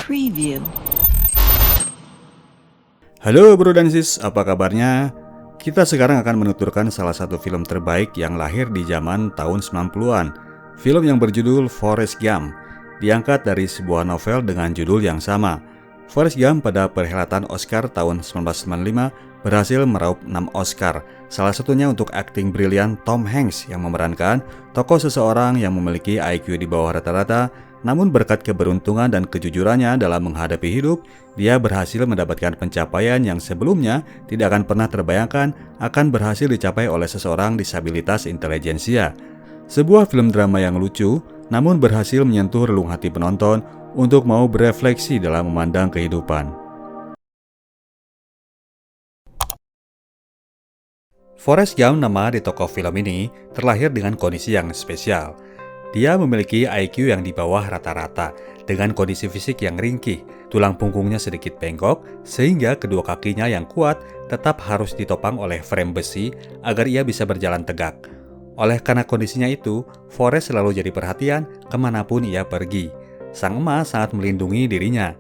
Preview. Halo bro dan sis, apa kabarnya? Kita sekarang akan menuturkan salah satu film terbaik yang lahir di zaman tahun 90-an. Film yang berjudul Forrest Gump, diangkat dari sebuah novel dengan judul yang sama. Forrest Gump pada perhelatan Oscar tahun 1995 berhasil meraup 6 Oscar, salah satunya untuk akting brilian Tom Hanks yang memerankan tokoh seseorang yang memiliki IQ di bawah rata-rata. Namun berkat keberuntungan dan kejujurannya dalam menghadapi hidup, dia berhasil mendapatkan pencapaian yang sebelumnya tidak akan pernah terbayangkan akan berhasil dicapai oleh seseorang disabilitas intelijensia. Sebuah film drama yang lucu, namun berhasil menyentuh relung hati penonton untuk mau berefleksi dalam memandang kehidupan. Forrest Gump, nama di tokoh film ini, terlahir dengan kondisi yang spesial. Dia memiliki IQ yang di bawah rata-rata, dengan kondisi fisik yang ringkih, tulang punggungnya sedikit bengkok, sehingga kedua kakinya yang kuat tetap harus ditopang oleh frame besi agar ia bisa berjalan tegak. Oleh karena kondisinya itu, Forrest selalu jadi perhatian kemanapun ia pergi. Sang emas sangat melindungi dirinya.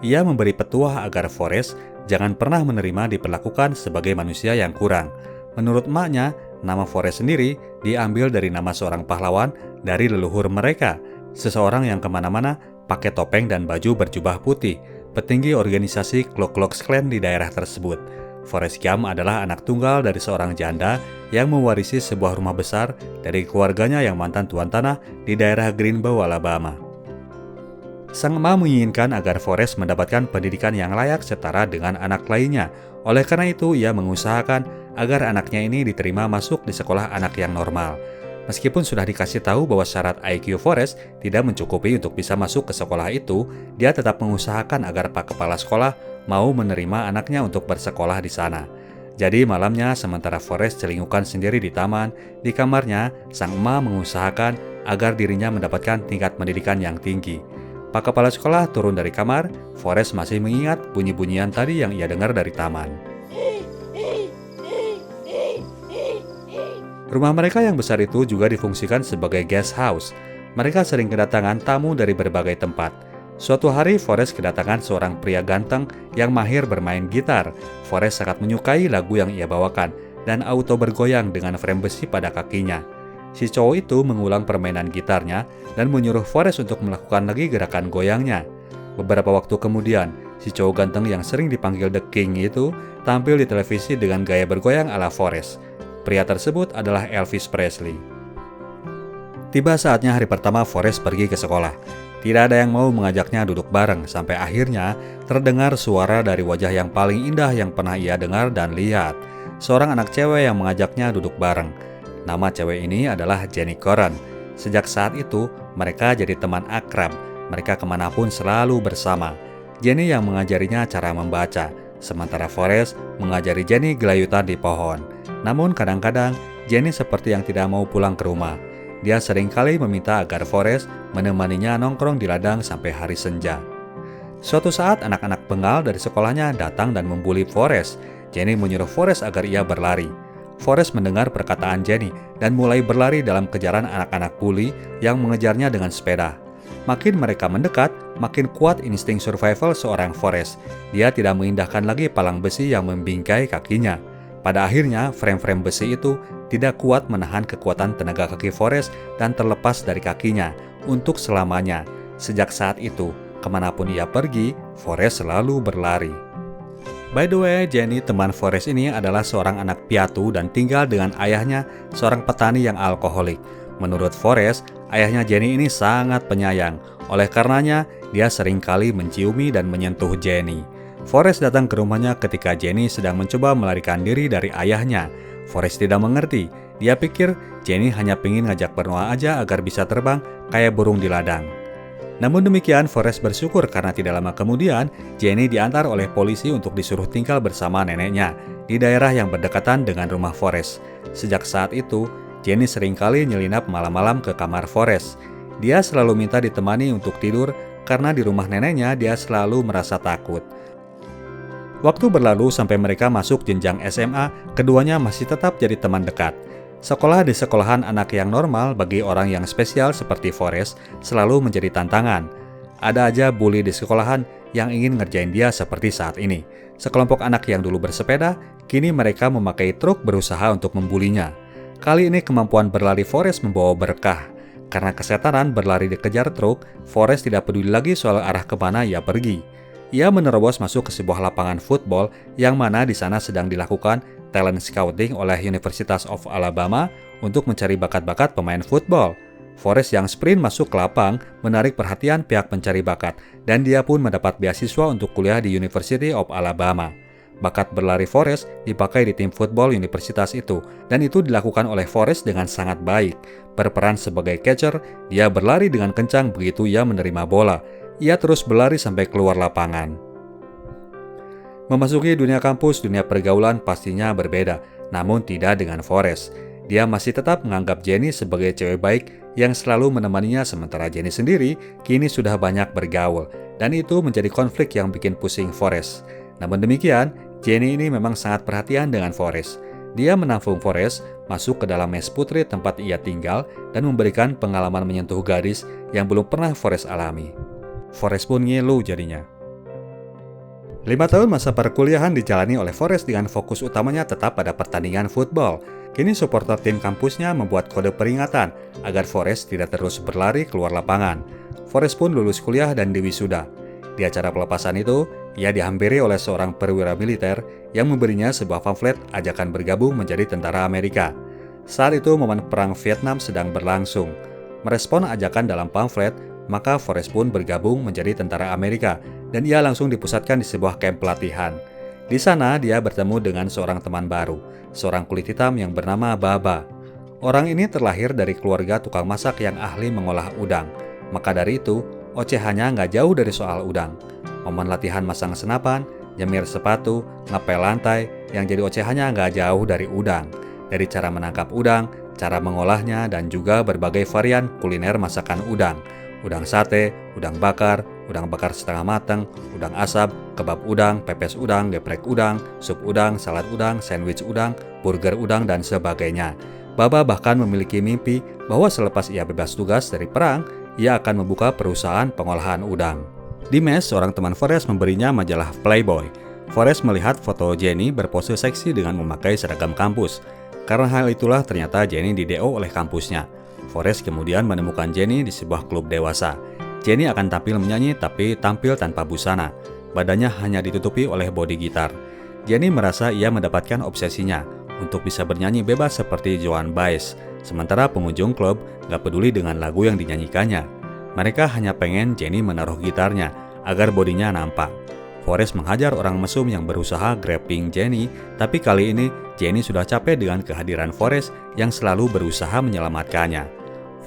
Ia memberi petuah agar Forrest jangan pernah menerima diperlakukan sebagai manusia yang kurang. Menurut emaknya, nama Forrest sendiri diambil dari nama seorang pahlawan dari leluhur mereka, seseorang yang kemana-mana pakai topeng dan baju berjubah putih, petinggi organisasi Ku Klux Klan di daerah tersebut. Forrest Gump adalah anak tunggal dari seorang janda yang mewarisi sebuah rumah besar dari keluarganya yang mantan tuan tanah di daerah Greenbow, Alabama. Sang emak menginginkan agar Forrest mendapatkan pendidikan yang layak setara dengan anak lainnya. Oleh karena itu, ia mengusahakan agar anaknya ini diterima masuk di sekolah anak yang normal. Meskipun sudah dikasih tahu bahwa syarat IQ Forrest tidak mencukupi untuk bisa masuk ke sekolah itu, dia tetap mengusahakan agar Pak Kepala Sekolah mau menerima anaknya untuk bersekolah di sana. Jadi malamnya, sementara Forrest celingukan sendiri di taman, di kamarnya, sang emak mengusahakan agar dirinya mendapatkan tingkat pendidikan yang tinggi. Pak Kepala Sekolah turun dari kamar, Forrest masih mengingat bunyi-bunyian tadi yang ia dengar dari taman. Rumah mereka yang besar itu juga difungsikan sebagai guest house. Mereka sering kedatangan tamu dari berbagai tempat. Suatu hari, Forrest kedatangan seorang pria ganteng yang mahir bermain gitar. Forrest sangat menyukai lagu yang ia bawakan dan auto bergoyang dengan frame besi pada kakinya. Si cowok itu mengulang permainan gitarnya dan menyuruh Forrest untuk melakukan lagi gerakan goyangnya. Beberapa waktu kemudian, si cowok ganteng yang sering dipanggil The King itu tampil di televisi dengan gaya bergoyang ala Forrest. Pria tersebut adalah Elvis Presley. Tiba saatnya hari pertama Forrest pergi ke sekolah. Tidak ada yang mau mengajaknya duduk bareng sampai akhirnya terdengar suara dari wajah yang paling indah yang pernah ia dengar dan lihat. Seorang anak cewek yang mengajaknya duduk bareng. Nama cewek ini adalah Jenny Coran. Sejak saat itu, mereka jadi teman akrab. Mereka kemanapun selalu bersama. Jenny yang mengajarinya cara membaca, sementara Forrest mengajari Jenny gelayutan di pohon. Namun kadang-kadang, Jenny seperti yang tidak mau pulang ke rumah. Dia seringkali meminta agar Forrest menemaninya nongkrong di ladang sampai hari senja. Suatu saat, anak-anak bengal dari sekolahnya datang dan membuli Forrest. Jenny menyuruh Forrest agar ia berlari. Forrest mendengar perkataan Jenny dan mulai berlari dalam kejaran anak-anak bully yang mengejarnya dengan sepeda. Makin mereka mendekat, makin kuat insting survival seorang Forrest. Dia tidak mengindahkan lagi palang besi yang membingkai kakinya. Pada akhirnya, frame-frame besi itu tidak kuat menahan kekuatan tenaga kaki Forrest dan terlepas dari kakinya untuk selamanya. Sejak saat itu, kemanapun ia pergi, Forrest selalu berlari. By the way, Jenny, teman Forrest ini adalah seorang anak piatu dan tinggal dengan ayahnya, seorang petani yang alkoholik. Menurut Forrest, ayahnya Jenny ini sangat penyayang. Oleh karenanya, dia seringkali menciumi dan menyentuh Jenny. Forrest datang ke rumahnya ketika Jenny sedang mencoba melarikan diri dari ayahnya. Forrest tidak mengerti. Dia pikir Jenny hanya ingin ngajak bernoa aja agar bisa terbang kayak burung di ladang. Namun demikian, Forrest bersyukur karena tidak lama kemudian Jenny diantar oleh polisi untuk disuruh tinggal bersama neneknya di daerah yang berdekatan dengan rumah Forrest. Sejak saat itu, Jenny seringkali nyelinap malam-malam ke kamar Forrest. Dia selalu minta ditemani untuk tidur karena di rumah neneknya dia selalu merasa takut. Waktu berlalu sampai mereka masuk jenjang SMA, keduanya masih tetap jadi teman dekat. Sekolah di sekolahan anak yang normal bagi orang yang spesial seperti Forrest selalu menjadi tantangan. Ada aja bully di sekolahan yang ingin ngerjain dia seperti saat ini. Sekelompok anak yang dulu bersepeda, kini mereka memakai truk berusaha untuk membulinya. Kali ini kemampuan berlari Forrest membawa berkah. Karena kesetanan berlari dikejar truk, Forrest tidak peduli lagi soal arah kemana ia pergi. Ia menerobos masuk ke sebuah lapangan football yang mana di sana sedang dilakukan talent scouting oleh University of Alabama untuk mencari bakat-bakat pemain football. Forrest yang sprint masuk ke lapang menarik perhatian pihak pencari bakat dan dia pun mendapat beasiswa untuk kuliah di University of Alabama. Bakat berlari Forrest dipakai di tim football universitas itu dan itu dilakukan oleh Forrest dengan sangat baik. Berperan sebagai catcher, dia berlari dengan kencang begitu ia menerima bola. Ia terus berlari sampai keluar lapangan. Memasuki dunia kampus, dunia pergaulan pastinya berbeda, namun tidak dengan Forrest. Dia masih tetap menganggap Jenny sebagai cewek baik yang selalu menemaninya sementara Jenny sendiri kini sudah banyak bergaul, dan itu menjadi konflik yang bikin pusing Forrest. Namun demikian, Jenny ini memang sangat perhatian dengan Forrest. Dia menampung Forrest masuk ke dalam mes putri tempat ia tinggal dan memberikan pengalaman menyentuh gadis yang belum pernah Forrest alami. Forrest pun ngilu jadinya. 5 tahun masa perkuliahan dijalani oleh Forrest dengan fokus utamanya tetap pada pertandingan football. Kini supporter tim kampusnya membuat kode peringatan agar Forrest tidak terus berlari keluar lapangan. Forrest pun lulus kuliah dan diwisuda. Di acara pelepasan itu, ia dihampiri oleh seorang perwira militer yang memberinya sebuah pamflet ajakan bergabung menjadi tentara Amerika. Saat itu momen perang Vietnam sedang berlangsung. Merespon ajakan dalam pamflet, maka Forrest pun bergabung menjadi tentara Amerika dan ia langsung dipusatkan di sebuah kamp pelatihan. Di sana dia bertemu dengan seorang teman baru, seorang kulit hitam yang bernama Baba. Orang ini terlahir dari keluarga tukang masak yang ahli mengolah udang. Maka dari itu, ocehannya nggak jauh dari soal udang. Momen latihan masang senapan, nyemir sepatu, ngepel lantai, yang jadi ocehannya nggak jauh dari udang. Dari cara menangkap udang, cara mengolahnya, dan juga berbagai varian kuliner masakan udang. Udang sate, udang bakar setengah matang, udang asap, kebab udang, pepes udang, geprek udang, sup udang, salad udang, sandwich udang, burger udang, dan sebagainya. Baba bahkan memiliki mimpi bahwa selepas ia bebas tugas dari perang, ia akan membuka perusahaan pengolahan udang. Di mes, seorang teman Forrest memberinya majalah Playboy. Forrest melihat foto Jenny berpose seksi dengan memakai seragam kampus. Karena hal itulah ternyata Jenny di-DO oleh kampusnya. Forrest kemudian menemukan Jenny di sebuah klub dewasa. Jenny akan tampil menyanyi tapi tampil tanpa busana. Badannya hanya ditutupi oleh bodi gitar. Jenny merasa ia mendapatkan obsesinya untuk bisa bernyanyi bebas seperti Joan Baez. Sementara pengunjung klub gak peduli dengan lagu yang dinyanyikannya. Mereka hanya pengen Jenny menaruh gitarnya agar bodinya nampak. Forrest menghajar orang mesum yang berusaha grabbing Jenny, tapi kali ini Jenny sudah capek dengan kehadiran Forrest yang selalu berusaha menyelamatkannya.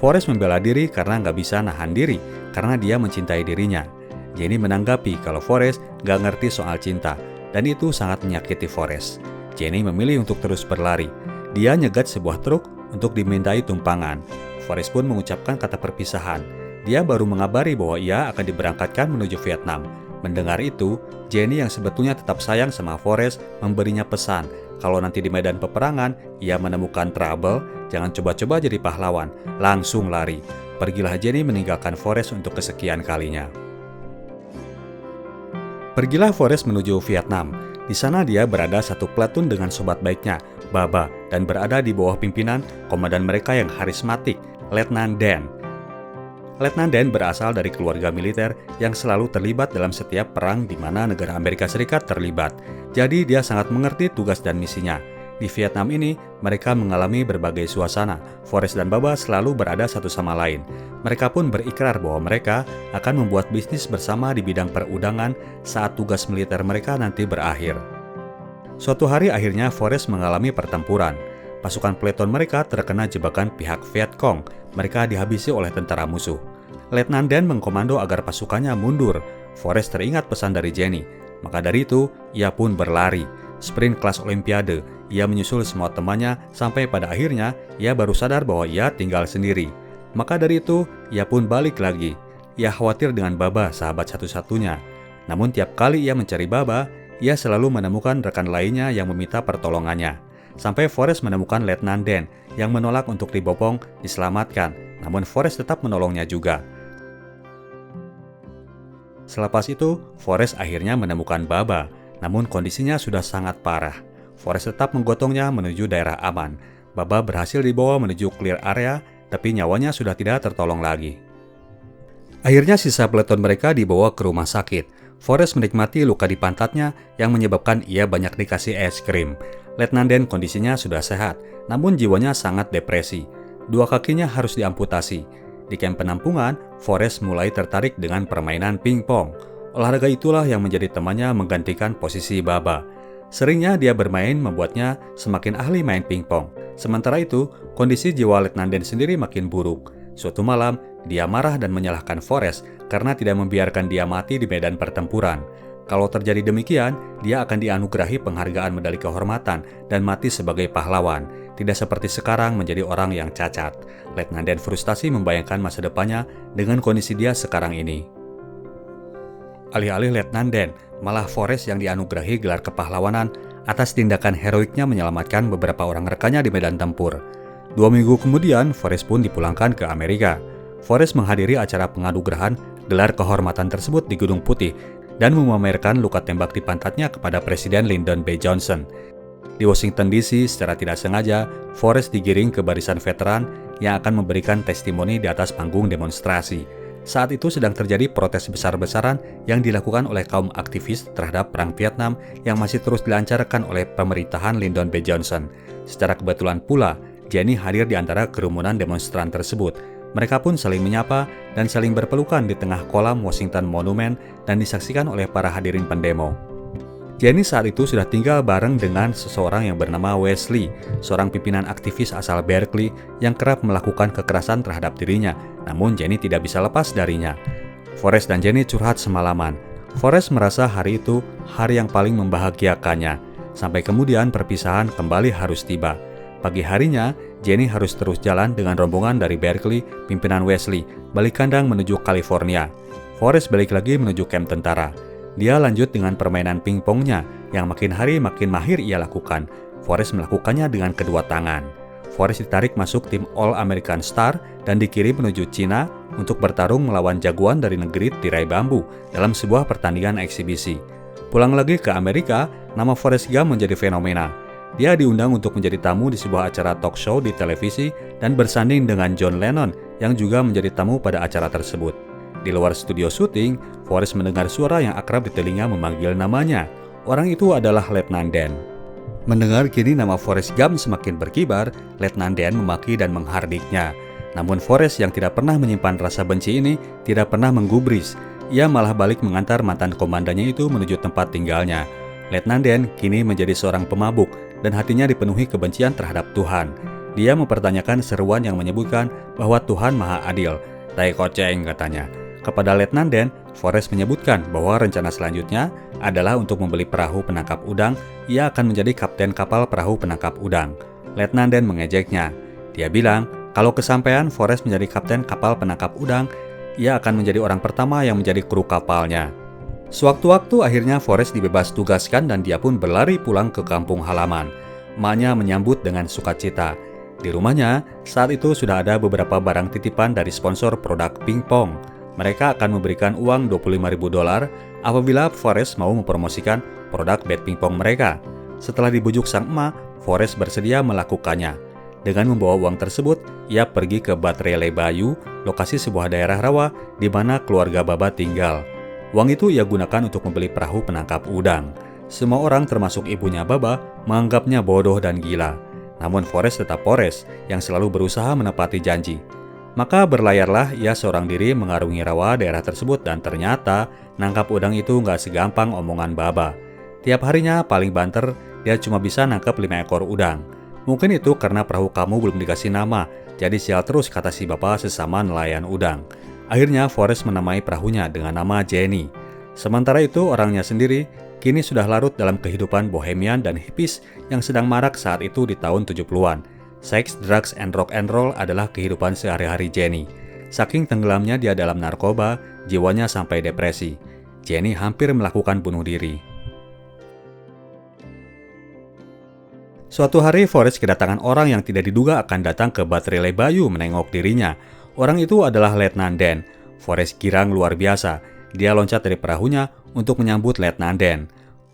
Forrest membela diri karena nggak bisa nahan diri, karena dia mencintai dirinya. Jenny menanggapi kalau Forrest nggak ngerti soal cinta, dan itu sangat menyakiti Forrest. Jenny memilih untuk terus berlari. Dia nyegat sebuah truk untuk dimintai tumpangan. Forrest pun mengucapkan kata perpisahan. Dia baru mengabari bahwa ia akan diberangkatkan menuju Vietnam. Mendengar itu, Jenny yang sebetulnya tetap sayang sama Forrest memberinya pesan kalau nanti di medan peperangan ia menemukan trouble, jangan coba-coba jadi pahlawan, langsung lari. Pergilah Jenny meninggalkan Forrest untuk kesekian kalinya. Pergilah Forrest menuju Vietnam. Di sana dia berada satu platoon dengan sobat baiknya, Baba, dan berada di bawah pimpinan komandan mereka yang karismatik, Letnan Dan. Letnan Dan berasal dari keluarga militer yang selalu terlibat dalam setiap perang di mana negara Amerika Serikat terlibat. Jadi dia sangat mengerti tugas dan misinya. Di Vietnam ini, mereka mengalami berbagai suasana. Forrest dan Baba selalu berada satu sama lain. Mereka pun berikrar bahwa mereka akan membuat bisnis bersama di bidang perudangan saat tugas militer mereka nanti berakhir. Suatu hari akhirnya Forrest mengalami pertempuran. Pasukan peleton mereka terkena jebakan pihak Viet Cong. Mereka dihabisi oleh tentara musuh. Letnan Dan mengkomando agar pasukannya mundur. Forrest teringat pesan dari Jenny. Maka dari itu, ia pun berlari. Sprint kelas olimpiade. Ia menyusul semua temannya sampai pada akhirnya ia baru sadar bahwa ia tinggal sendiri. Maka dari itu, ia pun balik lagi. Ia khawatir dengan Baba, sahabat satu-satunya. Namun tiap kali ia mencari Baba, ia selalu menemukan rekan lainnya yang meminta pertolongannya. sampai Forrest menemukan Letnan Dan yang menolak untuk dibopong diselamatkan, namun Forrest tetap menolongnya juga. Selepas itu, Forrest akhirnya menemukan Baba, namun kondisinya sudah sangat parah. Forrest tetap menggotongnya menuju daerah aman. Baba berhasil dibawa menuju clear area, tapi nyawanya sudah tidak tertolong lagi. Akhirnya sisa peleton mereka dibawa ke rumah sakit. Forrest menikmati luka di pantatnya yang menyebabkan ia banyak dikasih es krim. Letnan Dan kondisinya sudah sehat, namun jiwanya sangat depresi. Dua kakinya harus diamputasi. Di kamp penampungan, Forrest mulai tertarik dengan permainan pingpong. Olahraga itulah yang menjadi temannya menggantikan posisi Baba. Seringnya dia bermain membuatnya semakin ahli main pingpong. Sementara itu, kondisi jiwa Letnan Dan sendiri makin buruk. Suatu malam, dia marah dan menyalahkan Forrest karena tidak membiarkan dia mati di medan pertempuran. Kalau terjadi demikian, dia akan dianugerahi penghargaan medali kehormatan dan mati sebagai pahlawan, tidak seperti sekarang menjadi orang yang cacat. Letnan Dan frustasi membayangkan masa depannya dengan kondisi dia sekarang ini. Alih-alih Letnan Dan, malah Forrest yang dianugerahi gelar kepahlawanan atas tindakan heroiknya menyelamatkan beberapa orang rekannya di medan tempur. 2 minggu kemudian, Forrest pun dipulangkan ke Amerika. Forrest menghadiri acara penganugerahan gelar kehormatan tersebut di Gedung Putih dan memamerkan luka tembak di pantatnya kepada Presiden Lyndon B. Johnson. Di Washington DC, secara tidak sengaja, Forrest digiring ke barisan veteran yang akan memberikan testimoni di atas panggung demonstrasi. Saat itu sedang terjadi protes besar-besaran yang dilakukan oleh kaum aktivis terhadap Perang Vietnam yang masih terus dilancarkan oleh pemerintahan Lyndon B. Johnson. Secara kebetulan pula, Jenny hadir di antara kerumunan demonstran tersebut. Mereka pun saling menyapa dan saling berpelukan di tengah kolam Washington Monument dan disaksikan oleh para hadirin pendemo. Jenny saat itu sudah tinggal bareng dengan seseorang yang bernama Wesley, seorang pimpinan aktivis asal Berkeley yang kerap melakukan kekerasan terhadap dirinya, namun Jenny tidak bisa lepas darinya. Forrest dan Jenny curhat semalaman. Forrest merasa hari itu hari yang paling membahagiakannya, sampai kemudian perpisahan kembali harus tiba. Pagi harinya, Jenny harus terus jalan dengan rombongan dari Berkeley, pimpinan Wesley, balik kandang menuju California. Forrest balik lagi menuju kamp tentara. Dia lanjut dengan permainan pingpongnya yang makin hari makin mahir ia lakukan. Forrest melakukannya dengan kedua tangan. Forrest ditarik masuk tim All-American Star dan dikirim menuju Cina untuk bertarung melawan jagoan dari negeri tirai bambu dalam sebuah pertandingan eksibisi. Pulang lagi ke Amerika, nama Forrest Gump menjadi fenomena. Dia diundang untuk menjadi tamu di sebuah acara talk show di televisi dan bersanding dengan John Lennon yang juga menjadi tamu pada acara tersebut. Di luar studio syuting, Forrest mendengar suara yang akrab di telinga memanggil namanya. Orang itu adalah Letnan Dan. Mendengar kini nama Forrest Gump semakin berkibar, Letnan Dan memaki dan menghardiknya. Namun Forrest yang tidak pernah menyimpan rasa benci ini tidak pernah menggubris. Ia malah balik mengantar mantan komandannya itu menuju tempat tinggalnya. Letnan Dan kini menjadi seorang pemabuk dan hatinya dipenuhi kebencian terhadap Tuhan. Dia mempertanyakan seruan yang menyebutkan bahwa Tuhan Maha Adil. Tai koceng, katanya. Kepada Letnan Dan, Forrest menyebutkan bahwa rencana selanjutnya adalah untuk membeli perahu penangkap udang. Ia akan menjadi kapten kapal perahu penangkap udang. Letnan Dan mengejeknya. Dia bilang, kalau kesampaian Forrest menjadi kapten kapal penangkap udang, ia akan menjadi orang pertama yang menjadi kru kapalnya. Sewaktu-waktu akhirnya Forrest dibebas tugaskan dan dia pun berlari pulang ke kampung halaman. Emaknya menyambut dengan sukacita. Di rumahnya, saat itu sudah ada beberapa barang titipan dari sponsor produk pingpong. Mereka akan memberikan uang $25.000 apabila Forrest mau mempromosikan produk bat pingpong mereka. Setelah dibujuk sang emak, Forrest bersedia melakukannya. Dengan membawa uang tersebut, ia pergi ke Batrele Bayou, lokasi sebuah daerah rawa di mana keluarga Baba tinggal. Uang itu ia gunakan untuk membeli perahu penangkap udang. Semua orang termasuk ibunya Baba menganggapnya bodoh dan gila. Namun Forrest tetap Forrest yang selalu berusaha menepati janji. Maka berlayarlah ia seorang diri mengarungi rawa daerah tersebut dan ternyata nangkap udang itu nggak segampang omongan Baba. Tiap harinya paling banter dia cuma bisa nangkap 5 ekor udang. Mungkin itu karena perahu kamu belum dikasih nama, jadi sial terus kata si bapak sesama nelayan udang. Akhirnya Forrest menamai perahunya dengan nama Jenny. Sementara itu orangnya sendiri kini sudah larut dalam kehidupan bohemian dan hippies yang sedang marak saat itu di tahun 70-an. Seks, drugs, and rock and roll adalah kehidupan sehari-hari Jenny. Saking tenggelamnya dia dalam narkoba, jiwanya sampai depresi. Jenny hampir melakukan bunuh diri. Suatu hari Forrest kedatangan orang yang tidak diduga akan datang ke Bat Relay Bayou menengok dirinya. Orang itu adalah Letnan Dan. Forrest girang luar biasa. Dia loncat dari perahunya untuk menyambut Letnan Dan.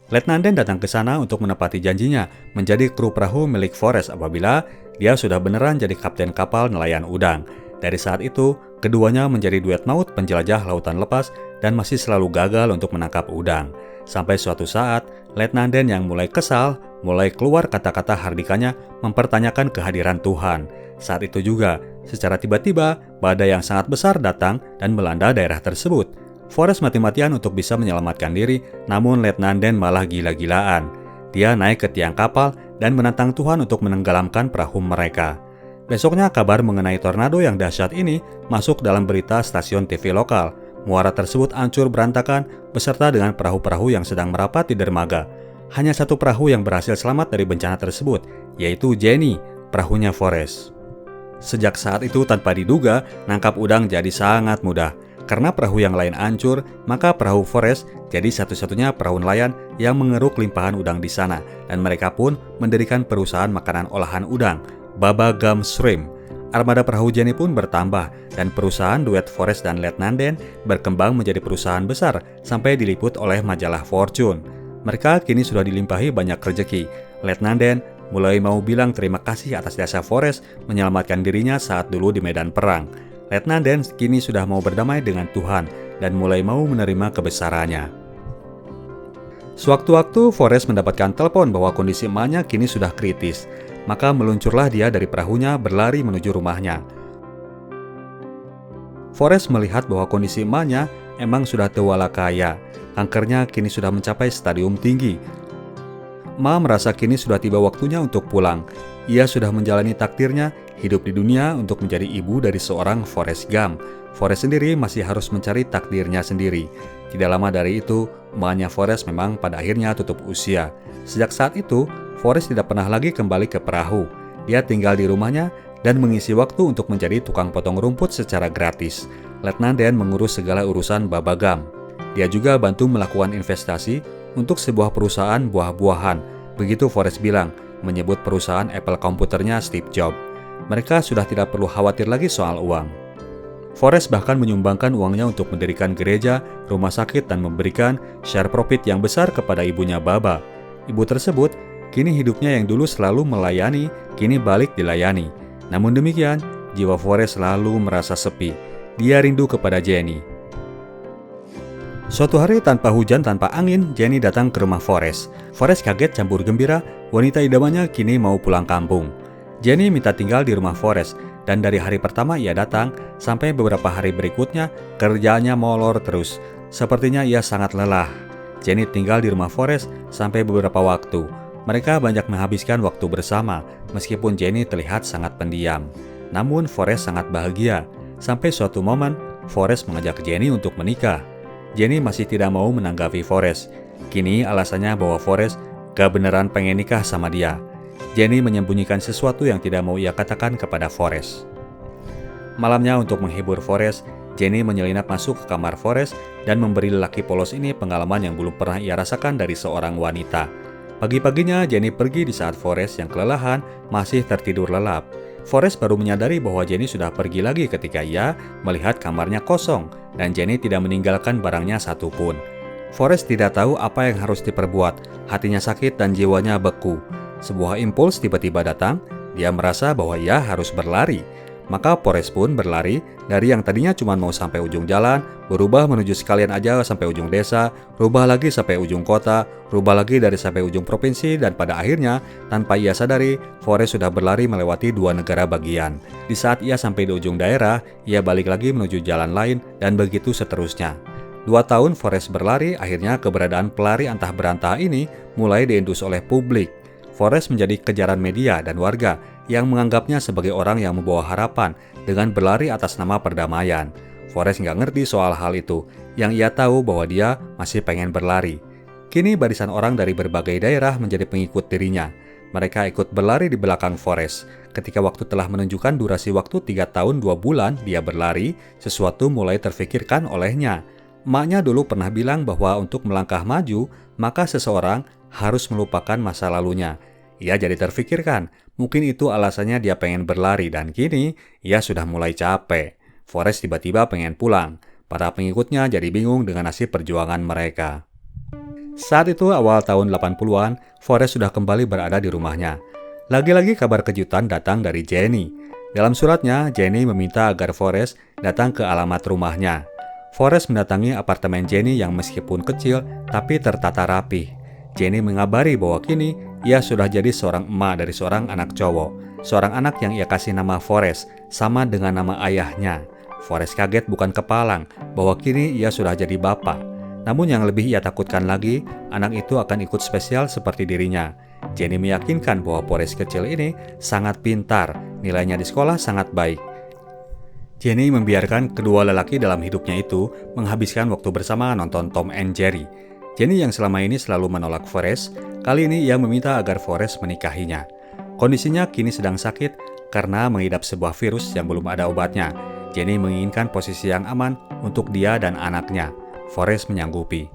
Letnan Dan datang ke sana untuk menepati janjinya menjadi kru perahu milik Forrest apabila dia sudah beneran jadi kapten kapal nelayan udang. Dari saat itu, keduanya menjadi duet maut penjelajah lautan lepas dan masih selalu gagal untuk menangkap udang. Sampai suatu saat, Letnan Dan yang mulai kesal, mulai keluar kata-kata hardikanya mempertanyakan kehadiran Tuhan. Saat itu juga, secara tiba-tiba, badai yang sangat besar datang dan melanda daerah tersebut. Forrest mati-matian untuk bisa menyelamatkan diri, namun Letnan Dan malah gila-gilaan. Dia naik ke tiang kapal dan menantang Tuhan untuk menenggelamkan perahu mereka. Besoknya kabar mengenai tornado yang dahsyat ini masuk dalam berita stasiun TV lokal. Muara tersebut hancur berantakan beserta dengan perahu-perahu yang sedang merapat di dermaga. Hanya satu perahu yang berhasil selamat dari bencana tersebut, yaitu Jenny, perahunya Forrest. Sejak saat itu tanpa diduga, nangkap udang jadi sangat mudah. Karena perahu yang lain hancur, maka perahu Forrest jadi satu-satunya perahu nelayan yang mengeruk limpahan udang di sana, dan mereka pun mendirikan perusahaan makanan olahan udang, Baba Gum Shrimp. Armada perahu Jenny pun bertambah, dan perusahaan duet Forrest dan Letnan Dan berkembang menjadi perusahaan besar sampai diliput oleh majalah Fortune. Mereka kini sudah dilimpahi banyak rezeki. Letnan Dan mulai mau bilang terima kasih atas jasa Forrest menyelamatkan dirinya saat dulu di medan perang. Letnan Dan kini sudah mau berdamai dengan Tuhan dan mulai mau menerima kebesarannya. Sewaktu-waktu Forrest mendapatkan telepon bahwa kondisi emaknya kini sudah kritis. Maka meluncurlah dia dari perahunya berlari menuju rumahnya. Forrest melihat bahwa kondisi emaknya emang sudah tuala kaya. Kankernya kini sudah mencapai stadium tinggi. Ma merasa kini sudah tiba waktunya untuk pulang. Ia sudah menjalani takdirnya hidup di dunia untuk menjadi ibu dari seorang Forrest Gump. Forrest sendiri masih harus mencari takdirnya sendiri. Tidak lama dari itu, emaknya Forrest memang pada akhirnya tutup usia. Sejak saat itu, Forrest tidak pernah lagi kembali ke perahu. Dia tinggal di rumahnya dan mengisi waktu untuk menjadi tukang potong rumput secara gratis. Letnan Dan mengurus segala urusan Baba Gump. Dia juga bantu melakukan investasi untuk sebuah perusahaan buah-buahan. Begitu Forrest bilang, menyebut perusahaan Apple komputernya Steve Jobs. Mereka sudah tidak perlu khawatir lagi soal uang. Forrest bahkan menyumbangkan uangnya untuk mendirikan gereja, rumah sakit, dan memberikan share profit yang besar kepada ibunya Baba. Ibu tersebut kini hidupnya yang dulu selalu melayani, kini balik dilayani. Namun demikian, jiwa Forrest selalu merasa sepi. Dia rindu kepada Jenny. Suatu hari tanpa hujan, tanpa angin, Jenny datang ke rumah Forrest. Forrest kaget campur gembira, wanita idamannya kini mau pulang kampung. Jenny minta tinggal di rumah Forrest, dan dari hari pertama ia datang, sampai beberapa hari berikutnya, kerjaannya molor terus. Sepertinya ia sangat lelah. Jenny tinggal di rumah Forrest sampai beberapa waktu. Mereka banyak menghabiskan waktu bersama, meskipun Jenny terlihat sangat pendiam. Namun Forrest sangat bahagia. Sampai suatu momen, Forrest mengajak Jenny untuk menikah. Jenny masih tidak mau menanggapi Forrest. Kini alasannya bahwa Forrest gak beneran pengen nikah sama dia. Jenny menyembunyikan sesuatu yang tidak mau ia katakan kepada Forrest. Malamnya untuk menghibur Forrest, Jenny menyelinap masuk ke kamar Forrest dan memberi lelaki polos ini pengalaman yang belum pernah ia rasakan dari seorang wanita. Pagi-paginya Jenny pergi di saat Forrest yang kelelahan masih tertidur lelap. Forrest baru menyadari bahwa Jenny sudah pergi lagi ketika ia melihat kamarnya kosong dan Jenny tidak meninggalkan barangnya satupun. Forrest tidak tahu apa yang harus diperbuat, hatinya sakit dan jiwanya beku. Sebuah impuls tiba-tiba datang, dia merasa bahwa ia harus berlari. Maka Forrest pun berlari dari yang tadinya cuma mau sampai ujung jalan, berubah menuju sekalian aja sampai ujung desa, rubah lagi sampai ujung kota, rubah lagi dari sampai ujung provinsi, dan pada akhirnya, tanpa ia sadari, Forrest sudah berlari melewati 2 negara bagian. Di saat ia sampai di ujung daerah, ia balik lagi menuju jalan lain, dan begitu seterusnya. 2 tahun Forrest berlari, akhirnya keberadaan pelari antah berantah ini mulai diendus oleh publik. Forrest menjadi kejaran media dan warga yang menganggapnya sebagai orang yang membawa harapan dengan berlari atas nama perdamaian. Forrest nggak ngerti soal hal itu, yang ia tahu bahwa dia masih pengen berlari. Kini barisan orang dari berbagai daerah menjadi pengikut dirinya. Mereka ikut berlari di belakang Forrest. Ketika waktu telah menunjukkan durasi waktu 3 tahun 2 bulan dia berlari, sesuatu mulai terfikirkan olehnya. Emaknya dulu pernah bilang bahwa untuk melangkah maju, maka seseorang harus melupakan masa lalunya. Ia jadi terfikirkan, mungkin itu alasannya dia pengen berlari dan kini ia sudah mulai capek. Forrest tiba-tiba pengen pulang. Para pengikutnya jadi bingung dengan nasib perjuangan mereka. Saat itu awal tahun 80-an, Forrest sudah kembali berada di rumahnya. Lagi-lagi kabar kejutan datang dari Jenny. Dalam suratnya, Jenny meminta agar Forrest datang ke alamat rumahnya. Forrest mendatangi apartemen Jenny yang meskipun kecil, tapi tertata rapi. Jenny mengabari bahwa kini ia sudah jadi seorang emak dari seorang anak cowok. Seorang anak yang ia kasih nama Forrest, sama dengan nama ayahnya. Forrest kaget bukan kepalang bahwa kini ia sudah jadi bapak. Namun yang lebih ia takutkan lagi, anak itu akan ikut spesial seperti dirinya. Jenny meyakinkan bahwa Forrest kecil ini sangat pintar, nilainya di sekolah sangat baik. Jenny membiarkan kedua lelaki dalam hidupnya itu menghabiskan waktu bersama nonton Tom and Jerry. Jenny yang selama ini selalu menolak Forrest, kali ini ia meminta agar Forrest menikahinya. Kondisinya kini sedang sakit karena mengidap sebuah virus yang belum ada obatnya. Jenny menginginkan posisi yang aman untuk dia dan anaknya. Forrest menyanggupi.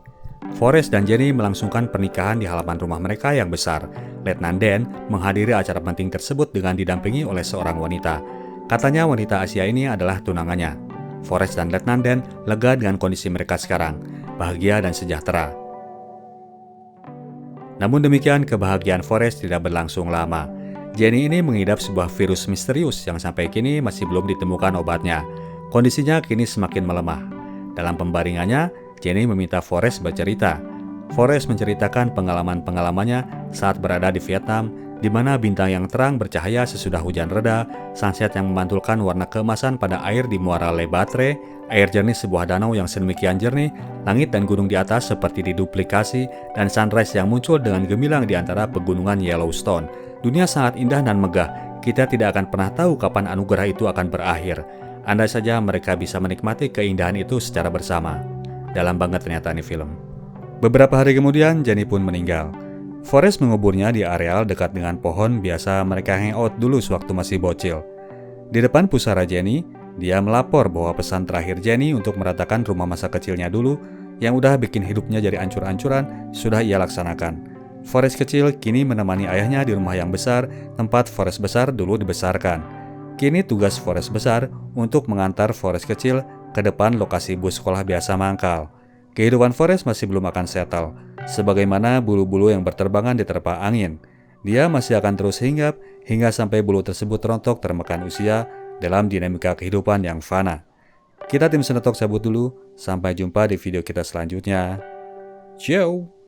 Forrest dan Jenny melangsungkan pernikahan di halaman rumah mereka yang besar. Letnan Dan menghadiri acara penting tersebut dengan didampingi oleh seorang wanita. Katanya wanita Asia ini adalah tunangannya. Forrest dan Letnan Dan lega dengan kondisi mereka sekarang, bahagia dan sejahtera. Namun demikian, kebahagiaan Forrest tidak berlangsung lama. Jenny ini mengidap sebuah virus misterius yang sampai kini masih belum ditemukan obatnya. Kondisinya kini semakin melemah. Dalam pembaringannya, Jenny meminta Forrest bercerita. Forrest menceritakan pengalaman-pengalamannya saat berada di Vietnam, di mana bintang yang terang bercahaya sesudah hujan reda, sunset yang memantulkan warna keemasan pada air di muara Le Batre, air jernih sebuah danau yang sedemikian jernih, langit dan gunung di atas seperti diduplikasi, dan sunrise yang muncul dengan gemilang di antara pegunungan Yellowstone. Dunia sangat indah dan megah, kita tidak akan pernah tahu kapan anugerah itu akan berakhir. Andai saja mereka bisa menikmati keindahan itu secara bersama. Dalam banget ternyata ini film. Beberapa hari kemudian, Jenny pun meninggal. Forrest menguburnya di areal dekat dengan pohon biasa mereka hangout dulu sewaktu masih bocil. Di depan pusara Jenny, dia melapor bahwa pesan terakhir Jenny untuk meratakan rumah masa kecilnya dulu yang udah bikin hidupnya jadi ancur-ancuran sudah ia laksanakan. Forrest kecil kini menemani ayahnya di rumah yang besar tempat Forrest besar dulu dibesarkan. Kini tugas Forrest besar untuk mengantar Forrest kecil ke depan lokasi bus sekolah biasa mangkal. Kehidupan Forrest masih belum akan settle. Sebagaimana bulu-bulu yang berterbangan diterpa angin, dia masih akan terus hinggap hingga sampai bulu tersebut rontok termakan usia dalam dinamika kehidupan yang fana. Kita tim Senetok cabut dulu, sampai jumpa di video kita selanjutnya. Ciao!